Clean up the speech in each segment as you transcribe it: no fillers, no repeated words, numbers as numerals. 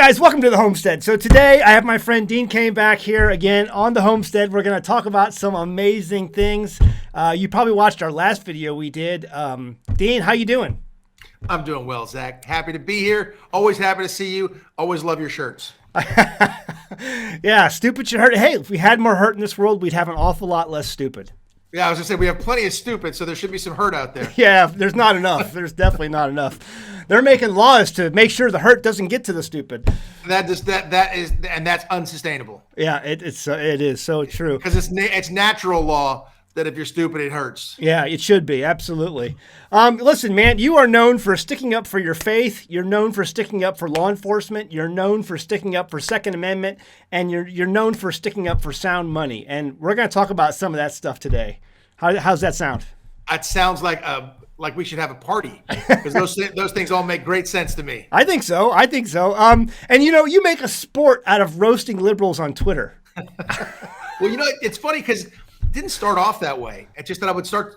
guys, welcome to the Homestead. So today I have my friend Dean Kane back here again on the Homestead. We're going to talk about some amazing things. You probably watched our last video we did. Dean, how you doing? I'm doing well, Zach. Happy to be here. Always happy to see you. Always love your shirts. Yeah, stupid should hurt. Hey, if we had more hurt in this world, we'd have an awful lot less stupid. Yeah, I was going to say, we have plenty of stupid, so there should be some hurt out there. Yeah, there's not enough. There's definitely not enough. They're making laws to make sure the hurt doesn't get to the stupid. That is that's unsustainable. Yeah, it is so true. Because it's natural law that if you're stupid, it hurts. Yeah, it should be. Absolutely. Listen, man, you are known for sticking up for your faith. You're known for sticking up for law enforcement. You're known for sticking up for Second Amendment. And you're known for sticking up for sound money. And we're going to talk about some of that stuff today. How's that sound? It sounds like we should have a party, because those things all make great sense to me. I think so. And you make a sport out of roasting liberals on Twitter. Well, it's funny because it didn't start off that way. It's just that I would start,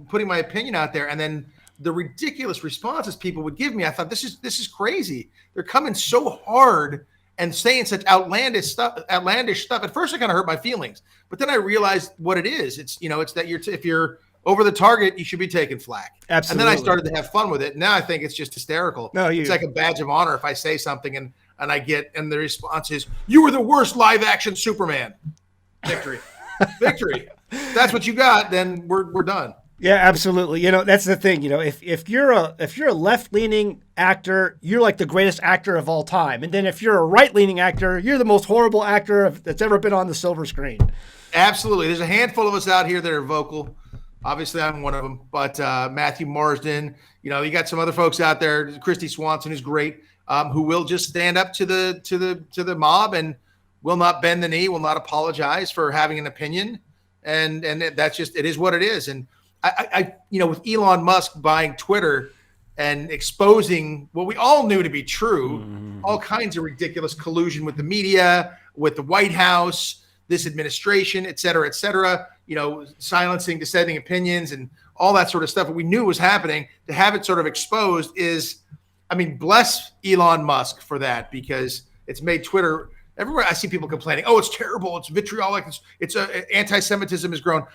putting my opinion out there, and then the ridiculous responses people would give me. I thought, this is crazy. They're coming so hard and saying such outlandish stuff. At first, it kind of hurt my feelings, but then I realized what it is. It's that if you're over the target, you should be taking flack. Absolutely. And then I started to have fun with it. Now I think it's just hysterical. It's like a badge of honor if I say something and the response is, "You were the worst live action Superman." Victory. Victory. If that's what you got, then we're done. Yeah, absolutely. That's the thing. If you're a left-leaning actor, you're like the greatest actor of all time. And then if you're a right-leaning actor, you're the most horrible actor that's ever been on the silver screen. Absolutely. There's a handful of us out here that are vocal. Obviously, I'm one of them. But Matthew Marsden, you got some other folks out there. Christy Swanson, who's great, who will just stand up to the mob and will not bend the knee, will not apologize for having an opinion, and that's just, it is what it is. And I with Elon Musk buying Twitter and exposing what we all knew to be true, all kinds of ridiculous collusion with the media, with the White House, this administration, et cetera, silencing dissenting opinions and all that sort of stuff that we knew was happening, to have it sort of exposed is, bless Elon Musk for that, because it's made Twitter, everywhere I see people complaining, oh, it's terrible, it's vitriolic, it's anti-Semitism has grown.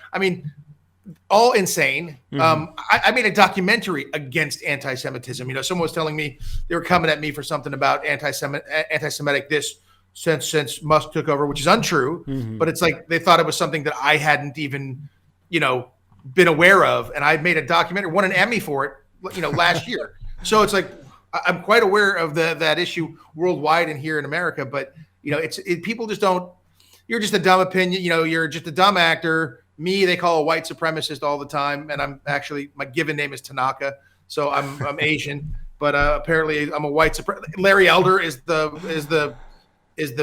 All insane. I made a documentary against anti-Semitism. Someone was telling me they were coming at me for something about anti-Semitic this since Musk took over, which is untrue. But it's like they thought it was something that I hadn't even, been aware of. And I made a documentary, won an Emmy for it, last year. So it's like I'm quite aware of that issue worldwide and here in America. But people just don't. You're just a dumb opinion. You're just a dumb actor. Me, they call a white supremacist all the time, and I'm actually, my given name is Tanaka, so I'm Asian, but apparently I'm a white supremacist. Larry Elder is the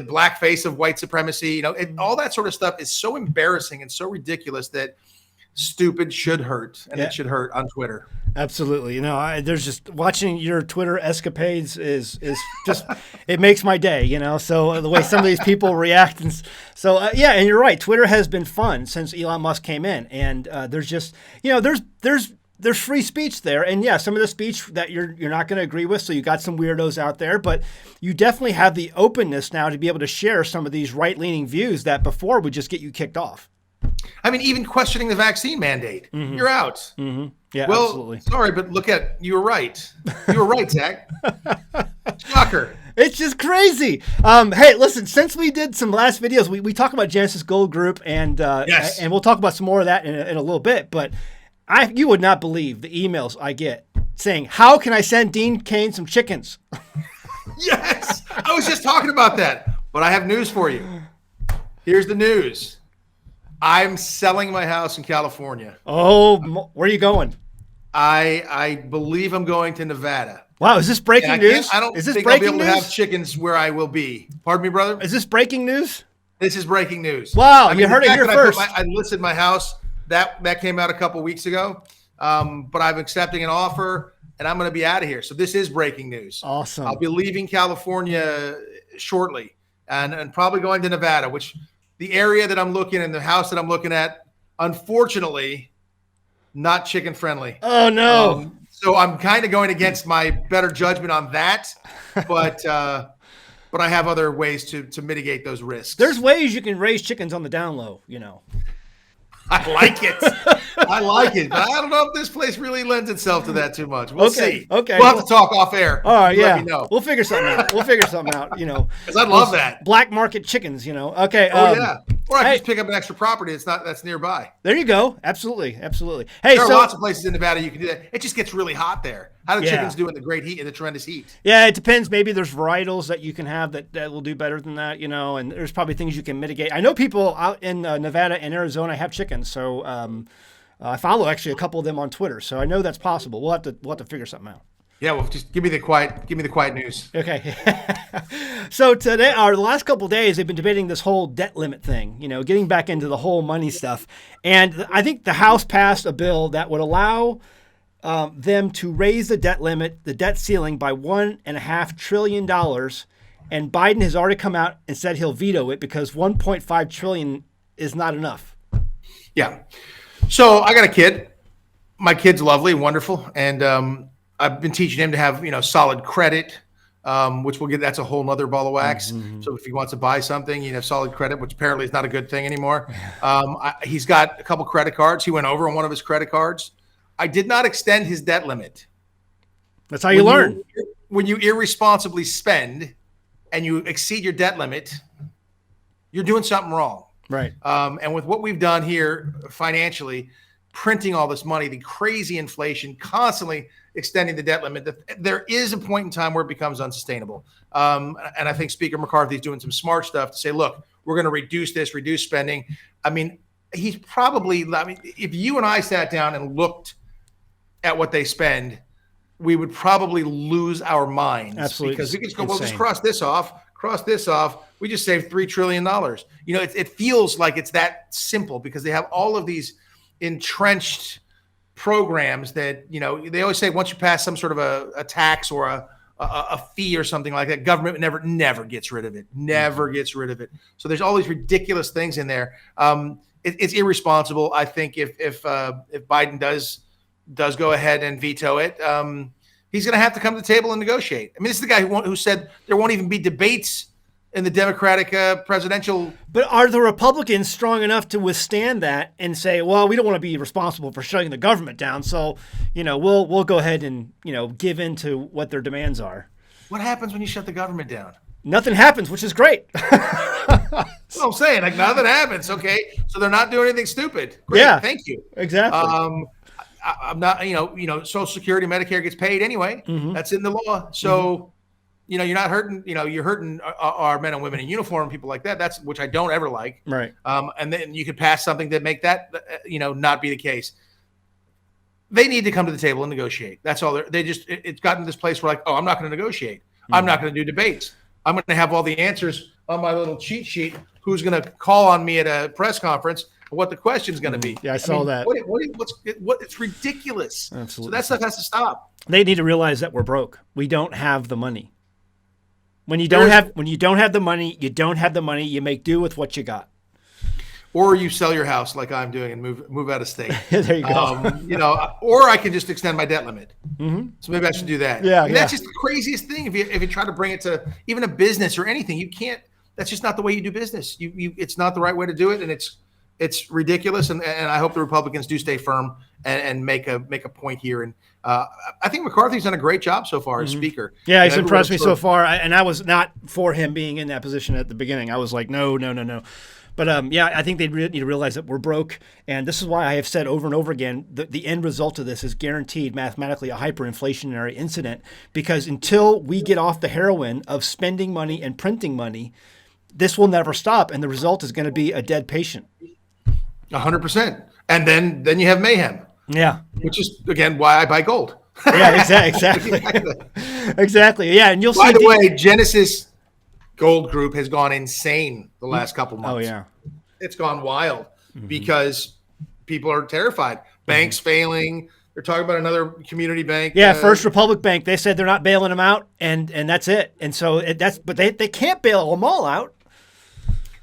black face of white supremacy. All that sort of stuff is so embarrassing and so ridiculous that stupid should hurt, and it should hurt on Twitter. Absolutely. There's just watching your Twitter escapades is just, it makes my day, so the way some of these people react. And so, and you're right. Twitter has been fun since Elon Musk came in, and there's just, there's free speech there. And some of the speech that you're not going to agree with. So you got some weirdos out there, but you definitely have the openness now to be able to share some of these right-leaning views that before would just get you kicked off. Even questioning the vaccine mandate, you're out. Yeah, well, absolutely. Sorry, but you were right. You were right, Zach. Shocker. It's just crazy. Hey, listen, since we did some last videos, we talk about Genesis Gold Group, and and we'll talk about some more of that in a little bit. But you would not believe the emails I get saying, how can I send Dean Kane some chickens? Yes, I was just talking about that. But I have news for you. Here's the news. I'm selling my house in California. Oh, where are you going? I believe I'm going to Nevada. Wow, is this breaking news? I don't think I'll be able to have chickens where I will be. Pardon me, brother? Is this breaking news? This is breaking news. Wow, you heard it here first. I listed my house. That came out a couple weeks ago. But I'm accepting an offer, and I'm going to be out of here. So this is breaking news. Awesome. I'll be leaving California shortly and probably going to Nevada, which – the area that I'm looking in, the house that I'm looking at, unfortunately, not chicken friendly. Oh, no. So I'm kind of going against my better judgment on that. But but I have other ways to mitigate those risks. There's ways you can raise chickens on the down low, I like it. I like it. But I don't know if this place really lends itself to that too much. We'll see. Okay. We'll have to talk off air. All right. Let me know. We'll figure something out. Because I love that. Black market chickens, Okay. Yeah. Or I can just pick up an extra property that's nearby. There you go. Absolutely. Hey, there are lots of places in Nevada you can do that. It just gets really hot there. How do chickens do in the great heat, in the tremendous heat? Yeah, it depends. Maybe there's varietals that you can have that will do better than that, and there's probably things you can mitigate. I know people out in Nevada and Arizona have chickens, so I follow actually a couple of them on Twitter, so I know that's possible. We'll have to figure something out. Yeah, well, just give me the quiet news. Okay. So today, the last couple of days, they've been debating this whole debt limit thing, getting back into the whole money stuff. And I think the House passed a bill that would allow them to raise the debt limit, the debt ceiling, by $1.5 trillion. And Biden has already come out and said he'll veto it because $1.5 trillion is not enough. Yeah. So I got a kid. My kid's lovely, wonderful, and I've been teaching him to have solid credit, which we'll get. That's a whole nother ball of wax. Mm-hmm. So if he wants to buy something, solid credit, which apparently is not a good thing anymore. He's got a couple credit cards. He went over on one of his credit cards. I did not extend his debt limit. That's how you learn. When you irresponsibly spend and you exceed your debt limit, you're doing something wrong. Right. And with what we've done here financially, printing all this money, the crazy inflation, constantly extending the debt limit, there is a point in time where it becomes unsustainable. And I think Speaker McCarthy is doing some smart stuff to say, look, we're going to reduce spending. I mean, if you and I sat down and looked at what they spend, we would probably lose our minds. Absolutely. Because we could just go, well, just cross this off. We just saved $3 trillion. It feels like it's that simple because they have all of these entrenched programs that, they always say once you pass some sort of a tax or a fee or something like that, government never gets rid of it. Never gets rid of it. So there's all these ridiculous things in there. It's irresponsible. I think if Biden does go ahead and veto it, he's going to have to come to the table and negotiate. I mean, this is the guy who said there won't even be debates in the Democratic presidential. But are the Republicans strong enough to withstand that and say, well, we don't want to be responsible for shutting the government down, so we'll go ahead and give in to what their demands are? What happens when you shut the government down? Nothing happens, which is great. That's what I'm saying. Like, nothing happens. Okay, so they're not doing anything stupid. Great, yeah, thank you. Exactly. I'm not. Social Security, Medicare gets paid anyway. Mm-hmm. That's in the law. So, you're not hurting. You're hurting our men and women in uniform, people like that. That's which I don't ever like. Right. And then you could pass something that make that not be the case. They need to come to the table and negotiate. That's all. It's gotten to this place where I'm not going to negotiate. Mm-hmm. I'm not going to do debates. I'm going to have all the answers on my little cheat sheet. Who's going to call on me at a press conference? What the question's going to be? Yeah, I saw that. It's ridiculous. Absolutely. So that stuff has to stop. They need to realize that we're broke. We don't have the money. When you don't have the money, you don't have the money. You make do with what you got. Or you sell your house like I'm doing and move out of state. There you go. Or I can just extend my debt limit. Mm-hmm. So maybe I should do that. Yeah, That's just the craziest thing. If you try to bring it to even a business or anything, you can't. That's just not the way you do business. It's not the right way to do it, and it's ridiculous. And I hope the Republicans do stay firm and make a point here. And I think McCarthy's done a great job so far as Speaker. Yeah, he's impressed me so far. And I was not for him being in that position at the beginning. I was like, no. But I think they need to realize that we're broke, and this is why I have said over and over again the end result of this is guaranteed mathematically a hyperinflationary incident, because until we get off the heroin of spending money and printing money, this will never stop, and the result is going to be a dead patient. 100%, and then you have mayhem. Yeah, which is again why I buy gold. Yeah, exactly. Exactly. Yeah, and you'll see. By the way, Genesis Gold Group has gone insane the last couple months. Oh yeah, it's gone wild because people are terrified. Banks failing. They're talking about another community bank. Yeah, First Republic Bank. They said they're not bailing them out, and that's it. And so but they can't bail them all out.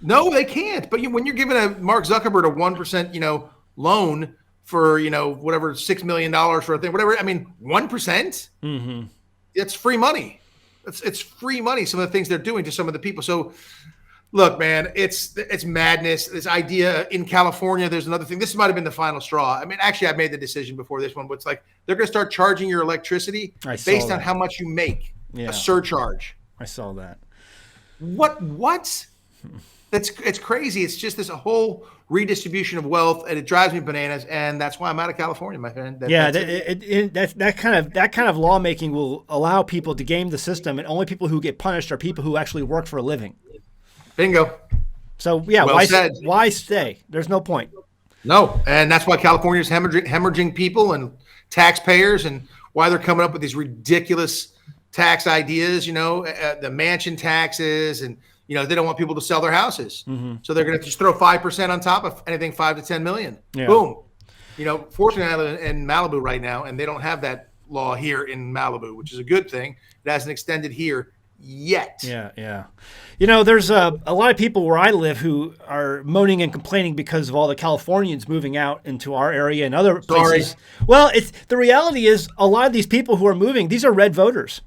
No, they can't. But when you're giving a Mark Zuckerberg a 1%, loan for whatever $6 million for a thing, whatever. I mean, 1%. It's free money. It's free money. Some of the things they're doing to some of the people. So look, man, it's madness. This idea in California, there's another thing. This might have been the final straw. I mean, actually, I made the decision before this one, but it's like they're going to start charging your electricity based on how much you make. Yeah. A surcharge. I saw that. What? It's crazy. It's just this whole redistribution of wealth, and it drives me bananas. And that's why I'm out of California, my friend. That kind of lawmaking will allow people to game the system, and only people who get punished are people who actually work for a living. Bingo. So yeah, why stay? There's no point. No, and that's why California is hemorrhaging people and taxpayers, and why they're coming up with these ridiculous tax ideas. The mansion taxes, and they don't want people to sell their houses, so they're going to just throw 5% on top of anything 5 to 10 million. Yeah. Boom. Fortunately, I live in Malibu right now, and they don't have that law here in Malibu, which is a good thing. It hasn't extended here yet. Yeah. There's a lot of people where I live who are moaning and complaining because of all the Californians moving out into our area and other places. Well, the reality is a lot of these people who are moving, these are red voters.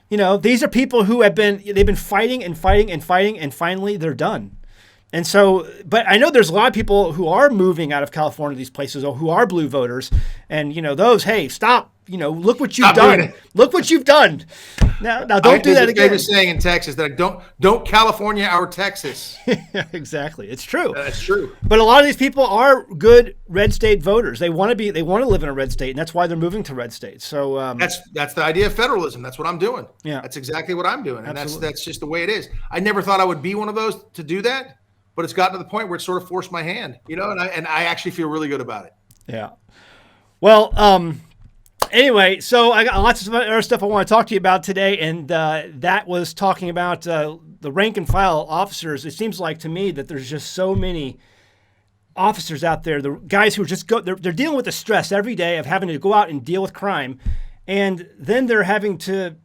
These are people who they've been fighting and fighting and fighting, and finally they're done. And so, but I know there's a lot of people who are moving out of California, these places, or who are blue voters, and those, hey, stop. Look what you've done. Look what you've done. Now don't do that again. There's a famous saying in Texas that don't California our Texas. Exactly, it's true. That's true. But a lot of these people are good red state voters. They want to live in a red state, and that's why they're moving to red states. So that's the idea of federalism. That's what I'm doing. Yeah, that's exactly what I'm doing, and Absolutely. that's just the way it is. I never thought I would be one of those to do that, but it's gotten to the point where it sort of forced my hand. And I actually feel really good about it. Yeah. Well. Anyway, so I got lots of other stuff I want to talk to you about today, and that was talking about the rank and file officers. It seems like to me that there's just so many officers out there, the guys who are just they're dealing with the stress every day of having to go out and deal with crime, and then they're having to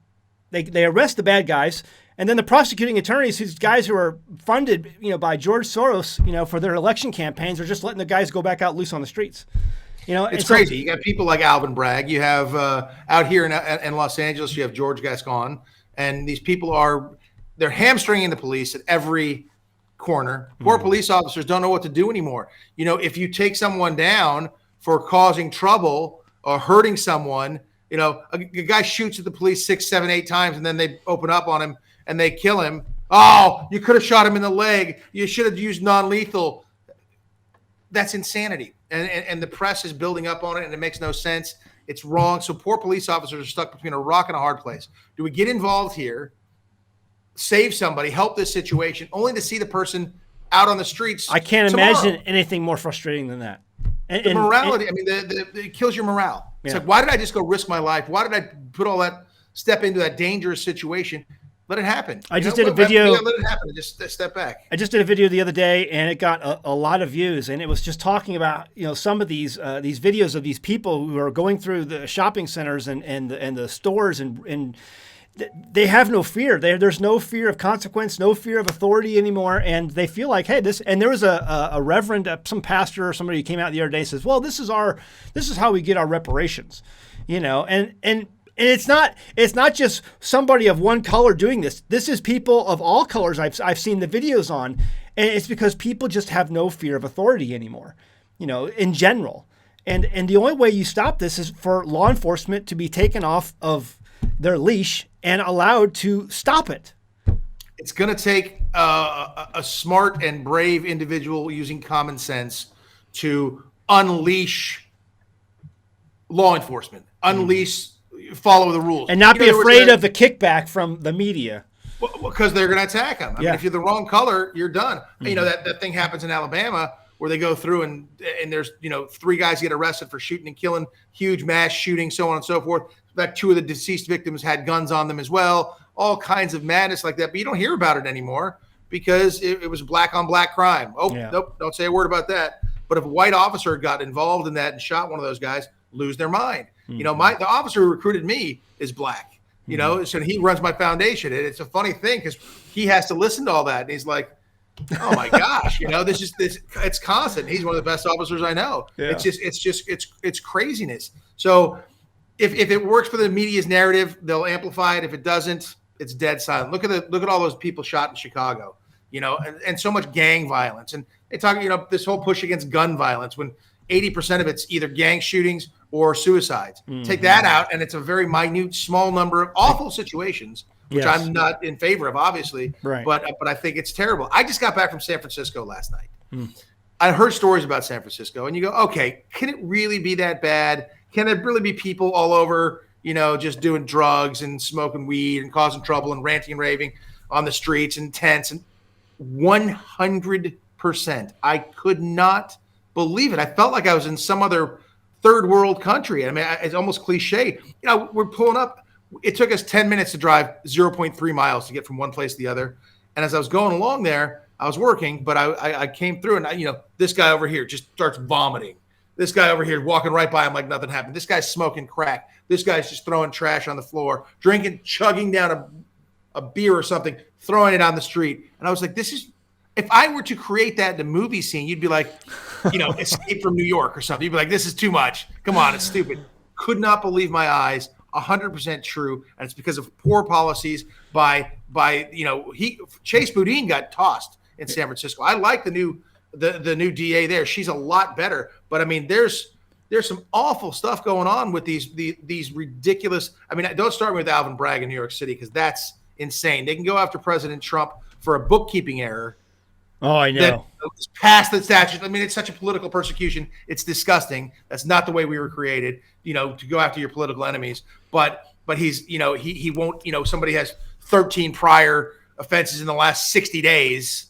they arrest the bad guys, and then the prosecuting attorneys, these guys who are funded by George Soros, for their election campaigns, are just letting the guys go back out loose on the streets. It's crazy. You got people like Alvin Bragg. You have out here in Los Angeles, you have George Gascon, and these people they're hamstringing the police at every corner. Poor police officers don't know what to do anymore. If you take someone down for causing trouble or hurting someone, a guy shoots at the police 6, 7, 8 times, and then they open up on him and they kill him. Oh, you could have shot him in the leg. You should have used non-lethal. That's insanity. And the press is building up on it, and it makes no sense. It's wrong. So poor police officers are stuck between a rock and a hard place. Do we get involved here, save somebody, help this situation, only to see the person out on the streets? I can't imagine anything more frustrating than that. The morality, it kills your morale. It's like, why did I just go risk my life? Why did I put all that, step into that dangerous situation? Let it happen. I just did a video. Let it happen. Just step back. I just did a video the other day, and it got a lot of views. And it was just talking about some of these videos of these people who are going through the shopping centers and the stores, and they have no fear. There's no fear of consequence, no fear of authority anymore, and they feel like, hey, this. And there was a reverend, some pastor or somebody who came out the other day and says, well, this is how we get our reparations, and. And it's not just somebody of one color doing this. This is people of all colors I've seen the videos on. And it's because people just have no fear of authority anymore, in general. And the only way you stop this is for law enforcement to be taken off of their leash and allowed to stop it. It's going to take a smart and brave individual using common sense to unleash law enforcement, follow the rules, and not be afraid of the kickback from the media, because they're going to attack them. I mean, if you're the wrong color, you're done. That thing happens in Alabama where they go through and there's 3 guys get arrested for shooting and killing, huge mass shooting, so on and so forth. That 2 of the deceased victims had guns on them as well. All kinds of madness like that, but you don't hear about it anymore because it was black on black crime. Nope, don't say a word about that. But if a white officer got involved in that and shot one of those guys, lose their mind. The officer who recruited me is black, so he runs my foundation. And it's a funny thing because he has to listen to all that. And he's like, oh my gosh, it's constant. He's one of the best officers I know. Yeah. It's craziness. So if it works for the media's narrative, they'll amplify it. If it doesn't, it's dead silent. Look at all those people shot in Chicago, and so much gang violence. And they talk, this whole push against gun violence when 80% of it's either gang shootings or suicides. Mm-hmm. Take that out, and it's a very minute, small number of awful situations, which I'm not in favor of, obviously. Right. But I think it's terrible. I just got back from San Francisco last night. Mm. I heard stories about San Francisco, and you go, okay, can it really be that bad? Can it really be people all over, just doing drugs and smoking weed and causing trouble and ranting and raving on the streets and tents? And 100%. I could not believe it. I felt like I was in some other third world country. I mean, it's almost cliche. We're pulling up. It took us 10 minutes to drive 0.3 miles to get from one place to the other. And as I was going along there, I was working, but I came through and, this guy over here just starts vomiting. This guy over here walking right by him like nothing happened. This guy's smoking crack. This guy's just throwing trash on the floor, chugging down a beer or something, throwing it on the street. And I was like, if I were to create that in a movie scene, you'd be like, Escape from New York or something. You'd be like, this is too much. Come on, it's stupid. Could not believe my eyes. 100% true. And it's because of poor policies by Chase Boudin got tossed in San Francisco. I like the new DA there. She's a lot better. But I mean, there's some awful stuff going on with these ridiculous. I mean, don't start me with Alvin Bragg in New York City because that's insane. They can go after President Trump for a bookkeeping error. Oh, I know. That was past the statute. I mean, it's such a political persecution. It's disgusting. That's not the way we were created, to go after your political enemies. But he's, he won't, somebody has 13 prior offenses in the last 60 days,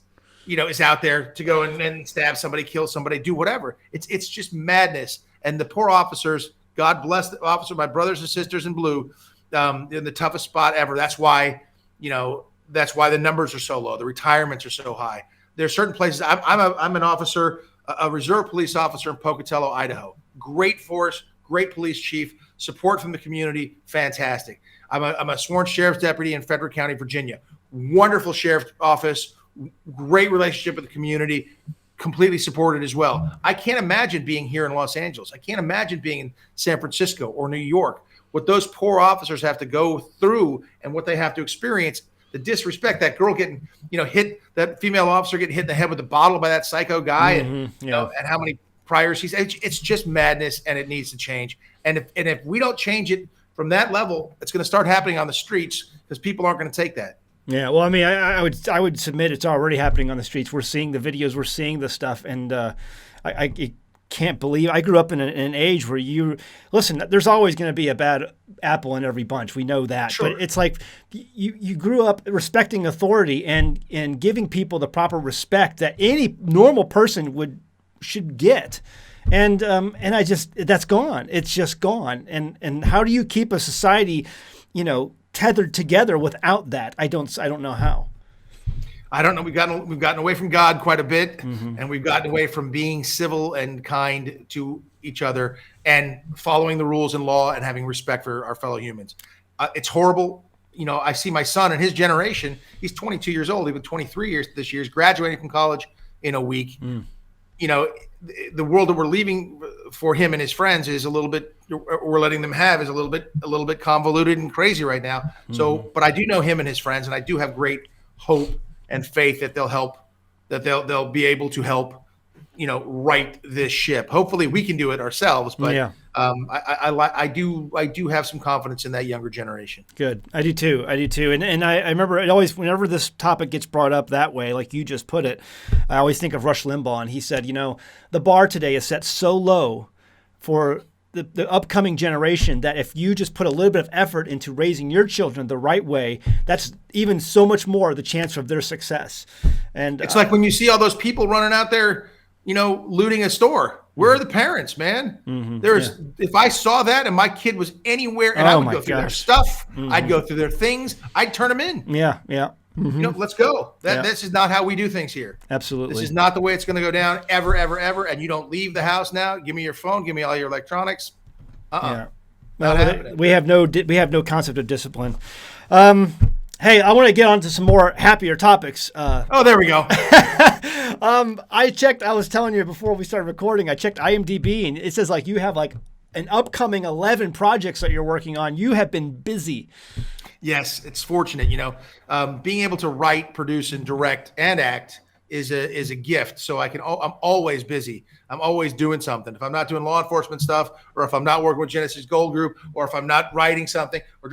is out there to go and stab somebody, kill somebody, do whatever. It's just madness. And the poor officers, God bless the officer, my brothers and sisters in blue, in the toughest spot ever. That's why the numbers are so low. The retirements are so high. There's certain places. I'm an officer, a reserve police officer in Pocatello, Idaho. Great force, great police chief, support from the community, fantastic. I'm a sworn sheriff's deputy in Frederick County, Virginia. Wonderful sheriff's office, great relationship with the community, completely supported as well. I can't imagine being here in Los Angeles. I can't imagine being in San Francisco or New York. What those poor officers have to go through and what they have to experience. The disrespect, that girl getting, hit, that female officer getting hit in the head with a bottle by that psycho guy, and how many priors it's just madness, and it needs to change. And if we don't change it from that level, it's going to start happening on the streets because people aren't going to take that. Yeah, well, I mean, I would submit it's already happening on the streets. We're seeing the videos, we're seeing the stuff, and I can't believe I grew up in an age where listen, there's always going to be a bad apple in every bunch. We know that. Sure. But it's like you grew up respecting authority and giving people the proper respect that any normal person should get. And that's gone. It's just gone. And how do you keep a society, tethered together without that? I don't know how. I don't know. We've gotten away from God quite a bit, and we've gotten away from being civil and kind to each other and following the rules and law and having respect for our fellow humans. It's horrible. I see my son and his generation. He's 22 years old. He was 23 years this year. He's graduating from college in a week. The world that we're leaving for him and his friends is a little bit. We're letting them have is a little bit convoluted and crazy right now. So, but I do know him and his friends, and I do have great hope and faith that they'll be able to help, right this ship. Hopefully we can do it ourselves, but yeah. I do have some confidence in that younger generation. Good. I do too. And I remember it always, whenever this topic gets brought up that way, like you just put it, I always think of Rush Limbaugh, and he said, the bar today is set so low for the upcoming generation that if you just put a little bit of effort into raising your children the right way, that's even so much more the chance of their success. And it's like when you see all those people running out there, looting a store. Where are the parents, man? If I saw that and my kid was anywhere and I would go through their stuff, I'd go through their things, I'd turn them in. Yeah. Let's go. This is not how we do things here. Absolutely. This is not the way it's going to go down ever. And you don't leave the house now. Give me your phone. Give me all your electronics. Yeah. Well, we have no concept of discipline. Hey, I want to get on to some more happier topics. There we go. I checked. I was telling you before we started recording. I checked IMDb, and it says you have an upcoming 11 projects that you're working on. You have been busy. Yes, it's fortunate, being able to write, produce, and direct and act is a gift. So I'm always busy. I'm always doing something. If I'm not doing law enforcement stuff, or if I'm not working with Genesis Gold Group, or if I'm not writing something, or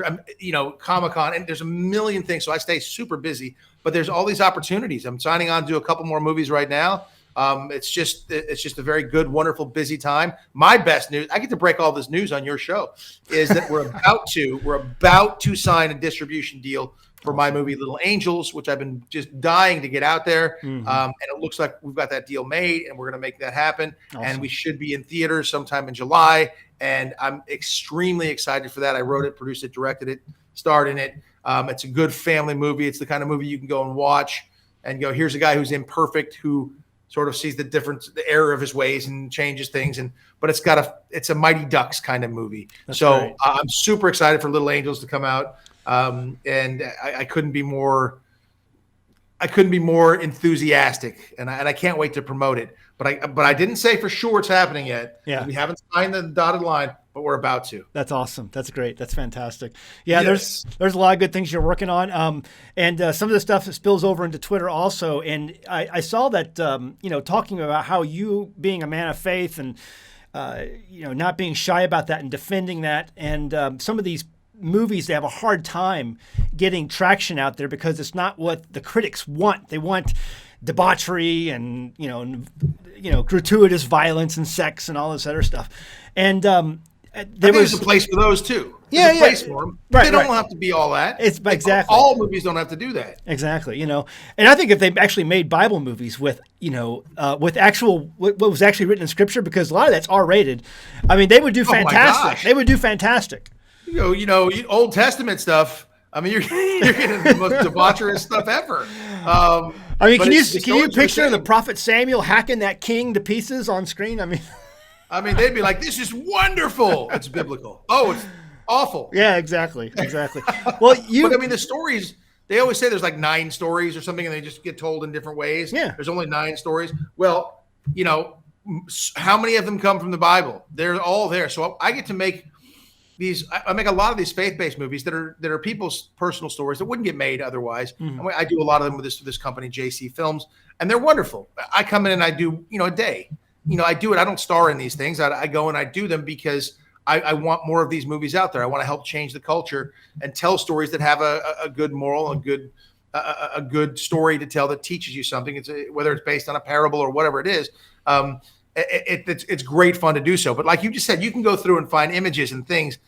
Comic-Con, and there's a million things. So I stay super busy. But there's all these opportunities. I'm signing on to do a couple more movies right now. It's just a very good, wonderful, busy time. My best news, I get to break all this news on your show, is that we're about to sign a distribution deal for my movie Little Angels, which I've been just dying to get out there. Mm-hmm. And it looks like we've got that deal made, and we're going to make that happen. Awesome. And we should be in theaters sometime in July. And I'm extremely excited for that. I wrote it, produced it, directed it, starred in it. It's a good family movie. It's the kind of movie you can go and watch and go, here's a guy who's imperfect, who sort of sees the difference, the error of his ways, and changes things. But it's a Mighty Ducks kind of movie. That's so right. I'm super excited for Little Angels to come out. And I couldn't be more enthusiastic, and I can't wait to promote it. But I didn't say for sure it's happening yet. Yeah. We haven't signed the dotted line, but we're about to. That's awesome. That's great. That's fantastic. Yeah, Yes. there's a lot of good things you're working on. And some of the stuff that spills over into Twitter also. And I saw that, talking about how you being a man of faith and, not being shy about that and defending that. And some of these movies, they have a hard time getting traction out there because it's not what the critics want. They want debauchery and gratuitous violence and sex and all this other stuff. And there's a place for those too. Yeah, There's a place for them. Right, they don't right. have to be all that. It's exactly all movies don't have to do that. Exactly, And I think if they actually made Bible movies with with actual what was actually written in Scripture, because a lot of that's R-rated, I mean, they would do fantastic. They would do fantastic. Old Testament stuff. I mean, you're getting the most debaucherous stuff ever. I mean, can you picture the prophet Samuel hacking that king to pieces on screen? I mean, they'd be like, "This is wonderful." It's biblical. Oh, it's awful. Yeah, exactly. Well, but the stories. They always say there's like 9 stories or something, and they just get told in different ways. Yeah. There's only 9 stories. Well, how many of them come from the Bible? They're all there. So I get to make these. I make a lot of these faith-based movies that are people's personal stories that wouldn't get made otherwise. Mm-hmm. I do a lot of them with this company, JC Films, and they're wonderful. I come in and I do a day. I do it. I don't star in these things. I go and I do them because I want more of these movies out there. I want to help change the culture and tell stories that have a good moral, a good story to tell that teaches you something. Whether it's based on a parable or whatever it is. It's great fun to do so. But like you just said, you can go through and find images and things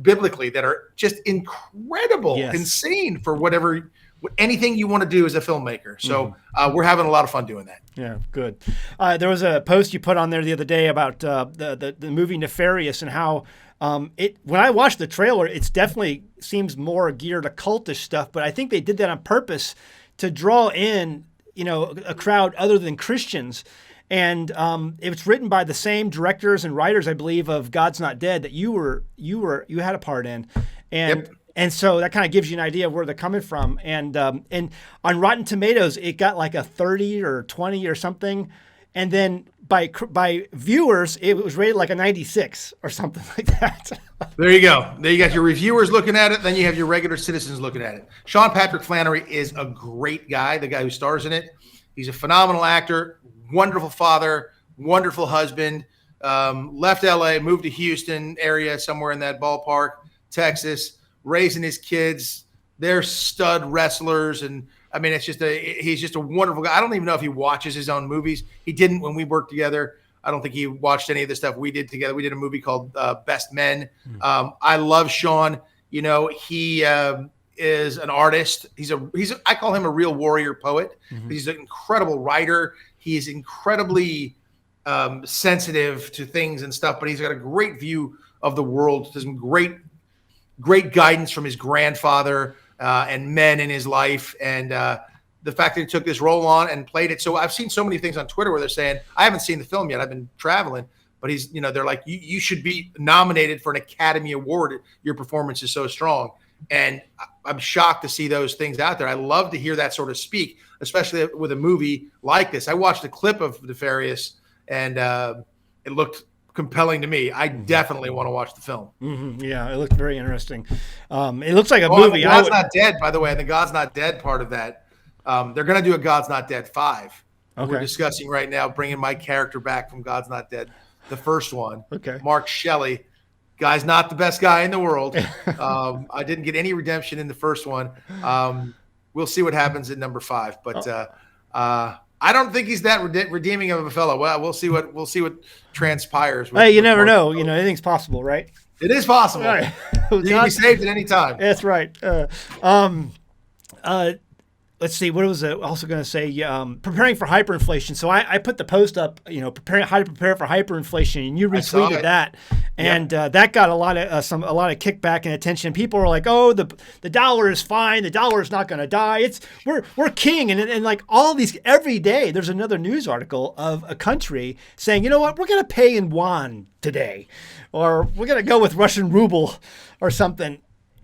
biblically that are just incredible, yes. insane for anything you want to do as a filmmaker. So we're having a lot of fun doing that. Yeah, good. There was a post you put on there the other day about the movie Nefarious and how when I watched the trailer, it definitely seems more geared to cultish stuff, but I think they did that on purpose to draw in, a crowd other than Christians. And it was written by the same directors and writers, I believe, of God's Not Dead that you had a part in. And Yep. And so that kind of gives you an idea of where they're coming from. And on Rotten Tomatoes, it got like a 30 or 20 or something. And then by viewers, it was rated like a 96 or something like that. There you go. There you got your reviewers looking at it. Then you have your regular citizens looking at it. Sean Patrick Flannery is a great guy, the guy who stars in it. He's a phenomenal actor, wonderful father, wonderful husband. Left LA, moved to Houston area, somewhere in that ballpark, Texas. Raising his kids, they're stud wrestlers, and I mean, he's just a wonderful guy. I don't even know if he watches his own movies. He didn't when we worked together. I don't think he watched any of the stuff we did together. We did a movie called Best Men. I love Sean. He is an artist. I call him a real warrior poet. Mm-hmm. He's an incredible writer. He's incredibly sensitive to things and stuff, but he's got a great view of the world. There's some great guidance from his grandfather and men in his life. And the fact that he took this role on and played it. So I've seen so many things on Twitter where they're saying, I haven't seen the film yet. I've been traveling, but they're like, you should be nominated for an Academy Award. Your performance is so strong. And I'm shocked to see those things out there. I love to hear that sort of speak, especially with a movie like this. I watched a clip of Nefarious and it looked compelling to me. I definitely want to watch the film. Yeah, it looked very interesting. It looks like a Oh, movie. God's Not Dead, by the way. The God's Not Dead part of that. They're going to do a God's Not Dead 5. Okay. We're discussing right now bringing my character back from God's Not Dead, the first one. Okay. Mark Shelley. Guy's not the best guy in the world. I didn't get any redemption in the first one. We'll see what happens in number 5. But I don't think he's that redeeming of a fellow. Well, we'll see what transpires. Hey, you never know. You know, anything's possible, right? It is possible. Right. You can be saved at any time. That's right. Let's see. What was I also going to say? Preparing for hyperinflation. So I put the post up. You know, how to prepare for hyperinflation, and you retweeted that, and that got a lot of kickback and attention. People were like, "Oh, the dollar is fine. The dollar is not going to die. We're king." And like all these every day, there's another news article of a country saying, "You know what? We're going to pay in yuan today, or we're going to go with Russian ruble or something."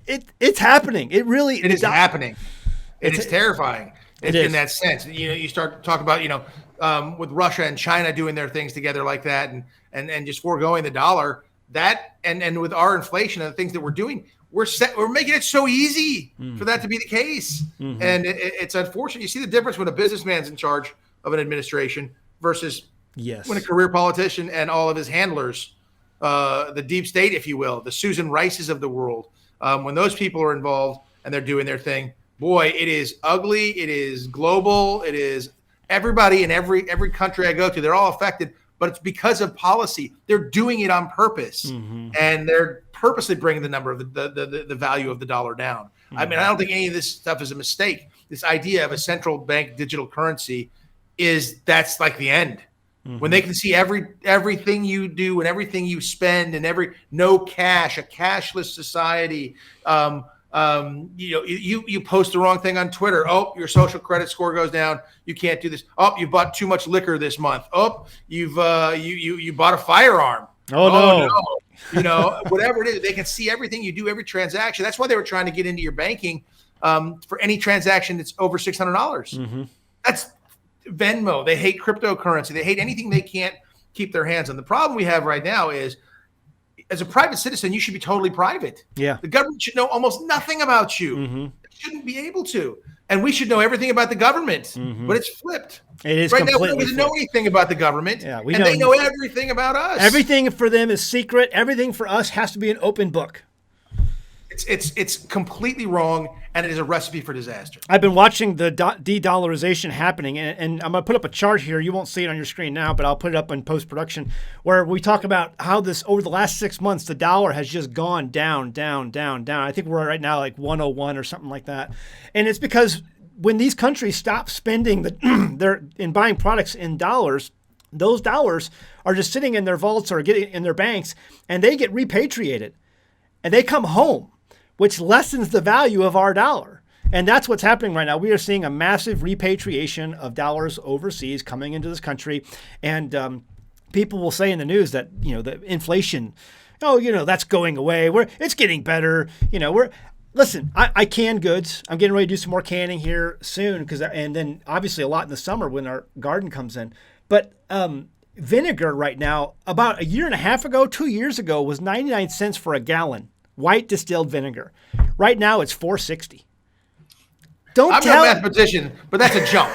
It's happening. It is happening. It's terrifying in that sense. You know, you start to talk about, with Russia and China doing their things together like that and just foregoing the dollar, that and with our inflation and the things that we're doing, we're making it so easy for that to be the case. Mm-hmm. And it's unfortunate. You see the difference when a businessman's in charge of an administration versus when a career politician and all of his handlers, the deep state, if you will, the Susan Rices of the world, when those people are involved and they're doing their thing, boy, it is ugly. It is global. It is everybody in every country I go to. They're all affected, but it's because of policy. They're doing it on purpose, and they're purposely bringing the number of the value of the dollar down. I mean, I don't think any of this stuff is a mistake. This idea of a central bank digital currency that's like the end. When they can see everything you do and everything you spend and no cash, a cashless society. You post the wrong thing on Twitter. Oh, your social credit score goes down. You can't do this. Oh, you bought too much liquor this month. Oh, you've you bought a firearm. Oh no. Whatever it is, they can see everything you do, every transaction. That's why they were trying to get into your banking for any transaction that's over $600. That's Venmo. They hate cryptocurrency. They hate anything they can't keep their hands on. The problem we have right now is, as a private citizen, you should be totally private. Yeah. The government should know almost nothing about you. It shouldn't be able to. And we should know everything about the government. But it's flipped. It is right now. We completely don't know anything about the government. Yeah, they know everything about us. Everything for them is secret. Everything for us has to be an open book. It's completely wrong, and it is a recipe for disaster. I've been watching the de-dollarization happening, and I'm going to put up a chart here. You won't see it on your screen now, but I'll put it up in post-production, where we talk about how this, over the last 6 months, the dollar has just gone down, down, down, down. I think we're right now like 101 or something like that. And it's because when these countries stop spending in buying products in dollars, those dollars are just sitting in their vaults or getting in their banks, and they get repatriated, and they come home, which lessens the value of our dollar. And that's what's happening right now. We are seeing a massive repatriation of dollars overseas coming into this country. And people will say in the news that, the inflation, that's going away. It's getting better. Listen, I can goods. I'm getting ready to do some more canning here soon, and then obviously a lot in the summer when our garden comes in. But vinegar right now, about a year and a half ago, 2 years ago, was 99 cents for a gallon. White distilled vinegar. Right now it's $4.60. I'm not a mathematician, but that's a jump.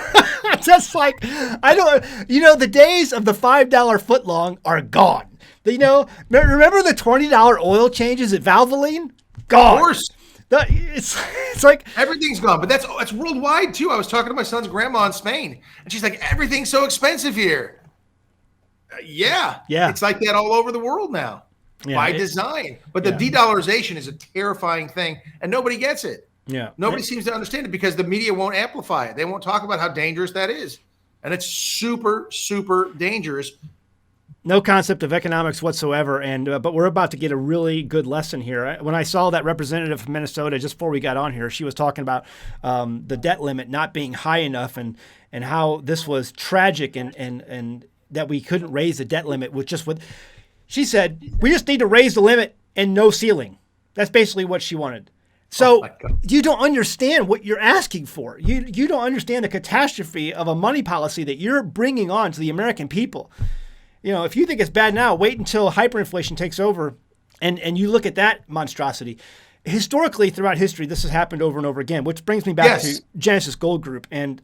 Just like, the days of the $5 footlong are gone. Remember the $20 oil changes at Valvoline? Gone. Of course. It's like everything's gone, but that's worldwide too. I was talking to my son's grandma in Spain, and she's like, everything's so expensive here. Yeah. It's like that all over the world now. By design. But the de-dollarization is a terrifying thing, and nobody gets it. Yeah. Nobody seems to understand it because the media won't amplify it. They won't talk about how dangerous that is. And it's super, super dangerous. No concept of economics whatsoever. But we're about to get a really good lesson here. When I saw that representative from Minnesota just before we got on here, she was talking about the debt limit not being high enough and how this was tragic and that we couldn't raise the debt limit with she said, we just need to raise the limit and no ceiling. That's basically what she wanted. So you don't understand what you're asking for. You don't understand the catastrophe of a money policy that you're bringing on to the American people. if you think it's bad now, wait until hyperinflation takes over, and you look at that monstrosity. Historically, throughout history, this has happened over and over again, which brings me back to Genesis Gold Group. And,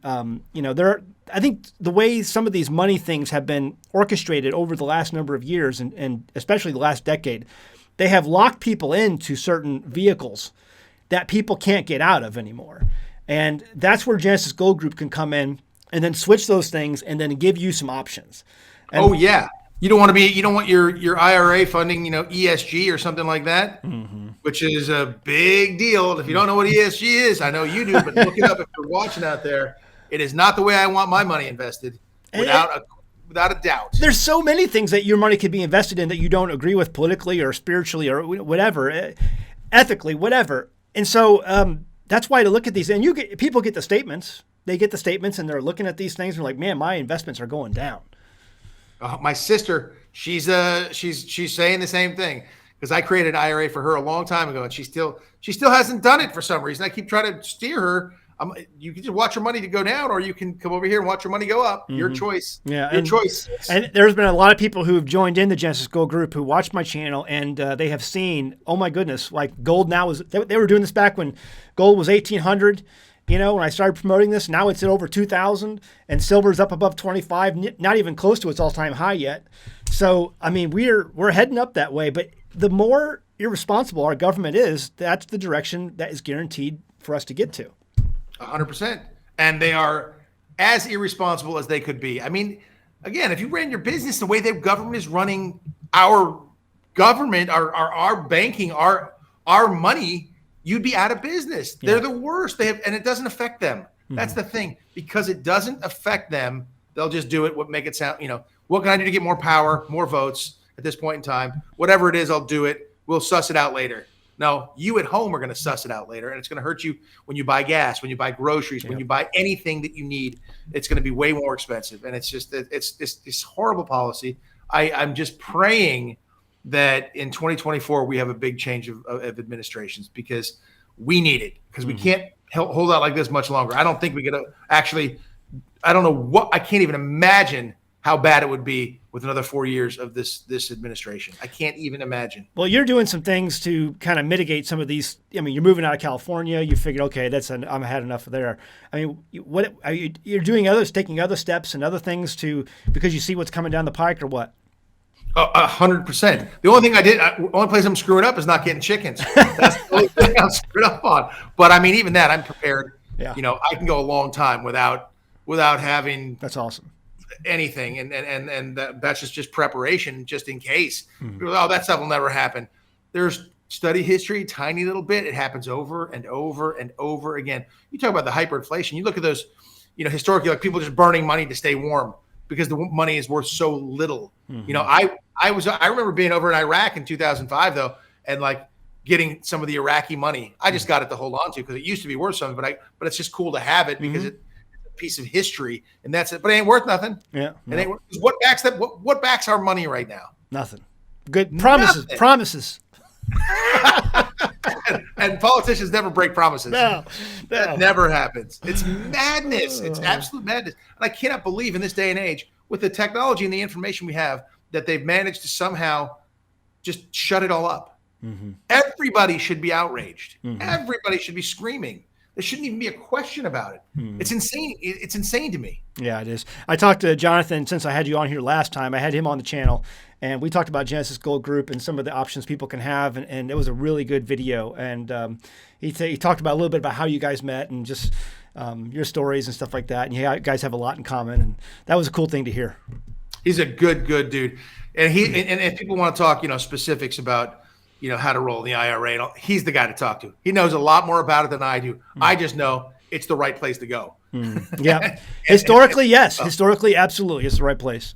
I think the way some of these money things have been orchestrated over the last number of years, and especially the last decade, they have locked people into certain vehicles that people can't get out of anymore. And that's where Genesis Gold Group can come in and then switch those things and then give you some options. And, you don't want your IRA funding, ESG or something like that, which is a big deal. If you don't know what ESG is, I know you do, but look it up if you're watching out there. It is not the way I want my money invested, without a doubt. There's so many things that your money could be invested in that you don't agree with politically or spiritually or whatever, ethically, whatever. And so that's why to look at these, and people get the statements. They get the statements, and they're looking at these things, and they're like, man, my investments are going down. My sister, she's saying the same thing, because I created an IRA for her a long time ago, and she still hasn't done it for some reason. I keep trying to steer her. You can just watch your money to go down, or you can come over here and watch your money go up. Your choice. Yeah, your choice. And there's been a lot of people who have joined in the Genesis Gold Group who watch my channel, and they have seen, oh my goodness, like gold now they were doing this back when gold was 1,800. When I started promoting this, now it's at over 2,000, and silver's up above 25, not even close to its all-time high yet. So, I mean, we're heading up that way. But the more irresponsible our government is, that's the direction that is guaranteed for us to get to. 100%. And they are as irresponsible as they could be. I mean, again, if you ran your business the way the government is running our government, our banking, our money, you'd be out of business. Yeah. They're the worst. And it doesn't affect them. That's the thing. Because it doesn't affect them, they'll just do it. Make it sound, what can I do to get more power, more votes at this point in time? Whatever it is, I'll do it. We'll suss it out later. No, you at home are going to suss it out later, and it's going to hurt you when you buy gas, when you buy groceries, when you buy anything that you need. It's going to be way more expensive, and it's just it's horrible policy. I'm just praying that in 2024 we have a big change of administrations, because we need it, because we can't hold out like this much longer. I don't think we could actually. I don't know what. I can't even imagine how bad it would be with another 4 years of this administration. I can't even imagine. Well, you're doing some things to kind of mitigate some of these. I mean, you're moving out of California. You figured, okay, I'm had enough of there. I mean, what are you're doing? Taking other steps and other things because you see what's coming down the pike, or what? 100%. The only thing only place I'm screwing up is not getting chickens. That's the only thing I'm screwed up on. But I mean, even that, I'm prepared. Yeah. I can go a long time without having. That's awesome. Anything, and that's just preparation, just in case. Oh, that stuff will never happen. There's study history, tiny little bit. It happens over and over and over again. You talk about the hyperinflation. You look at those, historically, like people just burning money to stay warm because the money is worth so little. I remember being over in Iraq in 2005 though, and like getting some of the Iraqi money. I just got it to hold on to because it used to be worth something, but it's just cool to have it because it's a piece of history, and that's it. But it ain't worth nothing. Yeah. No. It ain't worth, what backs that? What backs our money right now? Nothing. Good promises. Nothing. Promises. and politicians never break promises. No. That never happens. It's madness. It's absolute madness. And I cannot believe in this day and age, with the technology and the information we have, that they've managed to somehow just shut it all up. Everybody should be outraged. Everybody should be screaming. There shouldn't even be a question about it. It's insane. It's insane to me. Yeah, it is. I talked to Jonathan since I had you on here last time. I had him on the channel, and we talked about Genesis Gold Group and some of the options people can have, and it was a really good video. And he talked about a little bit about how you guys met and just your stories and stuff like that. And you guys have a lot in common, and that was a cool thing to hear. He's a good dude, and and people want to talk, specifics about. How to roll in the IRA. He's the guy to talk to. He knows a lot more about it than I do. I just know it's the right place to go. Yeah. Historically, yes. Historically, absolutely. It's the right place.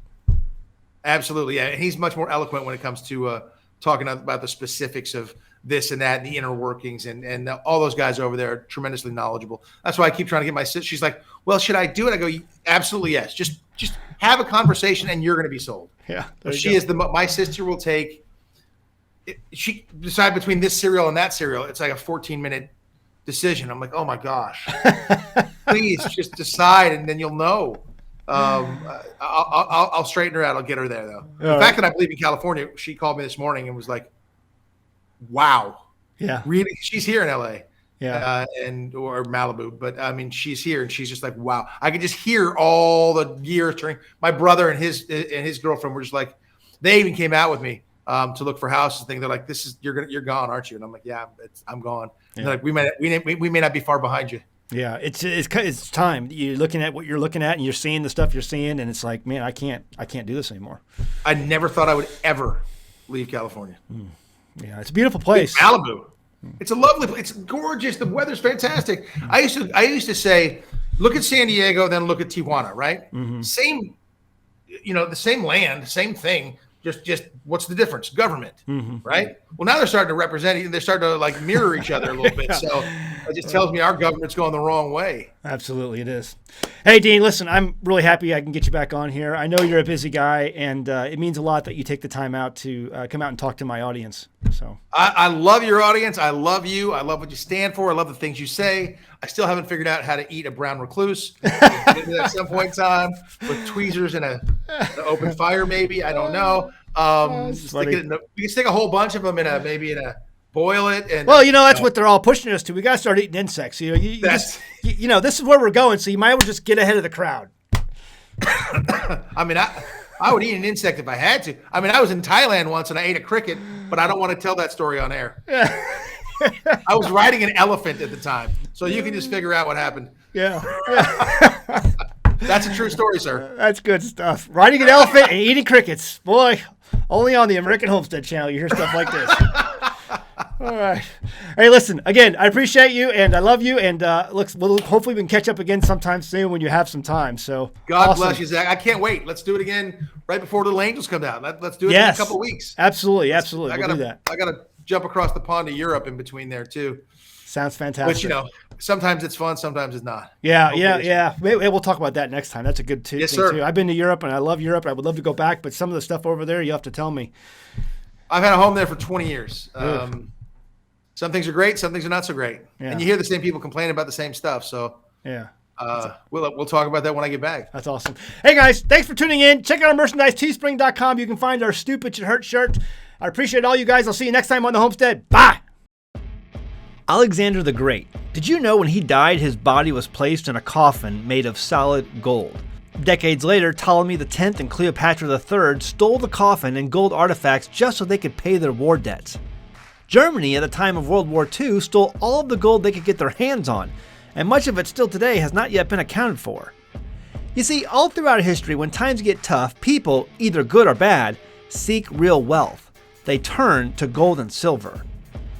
Absolutely. Yeah. And he's much more eloquent when it comes to talking about the specifics of this and that and the inner workings. And all those guys over there are tremendously knowledgeable. That's why I keep trying to get my sister. She's like, well, should I do it? I go, absolutely yes. Just have a conversation and you're going to be sold. Yeah. My sister will take. She decide between this cereal and that cereal. It's like a 14-minute decision. I'm like, oh my gosh, please just decide, and then you'll know. I'll straighten her out. I'll get her there though. The fact that I believe in California, she called me this morning and was like, "Wow, yeah, really?" She's here in LA, yeah, or Malibu, but I mean, she's here and she's just like, "Wow." I could just hear all the gears turning. My brother and his girlfriend were just like, they even came out with me to look for houses. Thing they're like, "This is you're gone, aren't you?" And I'm like, "Yeah, I'm gone." Yeah. They're like, we may not be far behind you. Yeah, it's time. You're looking at what you're looking at, and you're seeing the stuff you're seeing, and it's like, man, I can't do this anymore. I never thought I would ever leave California. Yeah, it's a beautiful place. Malibu. It's a lovely place. It's gorgeous. The weather's fantastic. I used to say, look at San Diego, then look at Tijuana, right? Mm-hmm. Same, the same land, same thing. Just what's the difference? Government, right? Well, now they're starting to represent. They're starting to like mirror each other a little bit. So it just tells me our government's going the wrong way. Absolutely, it is. Hey, Dean, listen, I'm really happy I can get you back on here. I know you're a busy guy, and it means a lot that you take the time out to come out and talk to my audience. So I love your audience. I love you. I love what you stand for. I love the things you say. I still haven't figured out how to eat a brown recluse. At some point in time with tweezers and an open fire, maybe. I don't know. We can stick a whole bunch of them in a boil it. And well, that's what they're all pushing us to. We got to start eating insects. This is where we're going. So you might as well just get ahead of the crowd. I mean, I would eat an insect if I had to. I mean, I was in Thailand once and I ate a cricket, but I don't want to tell that story on air. I was riding an elephant at the time, so you can just figure out what happened. Yeah. That's a true story, sir. That's good stuff. Riding an elephant and eating crickets. Boy, only on the American Homestead channel you hear stuff like this. All right. Hey, listen, again, I appreciate you and I love you. And hopefully we can catch up again sometime soon when you have some time. So God bless you, Zach. I can't wait. Let's do it again right before Little Angels come down. Let's do it in a couple of weeks. Absolutely. I we'll gotta do that. I got to jump across the pond to Europe in between there, too. Sounds fantastic. Which, sometimes it's fun, sometimes it's not. Yeah. We'll talk about that next time. That's a good thing, sir. too. I've been to Europe, and I love Europe. I would love to go back, but some of the stuff over there, you have to tell me. I've had a home there for 20 years. Some things are great, some things are not so great. Yeah. And you hear the same people complaining about the same stuff. So yeah. We'll talk about that when I get back. That's awesome. Hey, guys, thanks for tuning in. Check out our merchandise, teespring.com. You can find our Stupid Should Hurt shirt. I appreciate all you guys. I'll see you next time on The Homestead. Bye. Alexander the Great. Did you know when he died, his body was placed in a coffin made of solid gold? Decades later, Ptolemy X and Cleopatra III stole the coffin and gold artifacts just so they could pay their war debts. Germany, at the time of World War II, stole all of the gold they could get their hands on, and much of it still today has not yet been accounted for. You see, all throughout history, when times get tough, people, either good or bad, seek real wealth. They turn to gold and silver.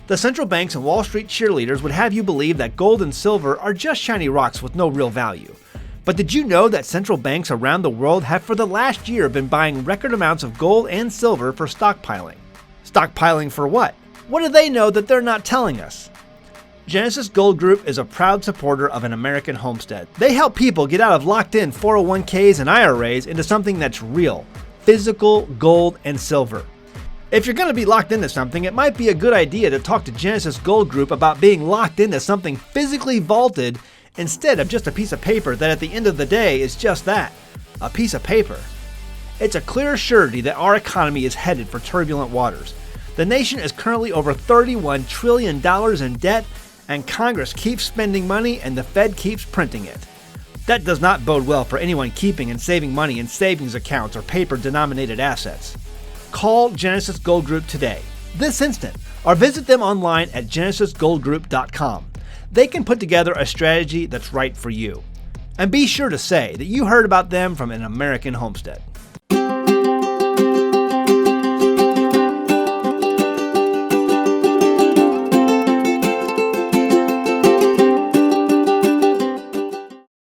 The central banks and Wall Street cheerleaders would have you believe that gold and silver are just shiny rocks with no real value. But did you know that central banks around the world have for the last year been buying record amounts of gold and silver for stockpiling? Stockpiling for what? What do they know that they're not telling us? Genesis Gold Group is a proud supporter of an American homestead. They help people get out of locked-in 401ks and IRAs into something that's real, physical gold and silver. If you're going to be locked into something, it might be a good idea to talk to Genesis Gold Group about being locked into something physically vaulted instead of just a piece of paper that at the end of the day is just that, a piece of paper. It's a clear surety that our economy is headed for turbulent waters. The nation is currently over $31 trillion in debt, and Congress keeps spending money and the Fed keeps printing it. That does not bode well for anyone keeping and saving money in savings accounts or paper-denominated assets. Call Genesis Gold Group today, this instant, or visit them online at genesisgoldgroup.com. They can put together a strategy that's right for you. And be sure to say that you heard about them from an American Homestead.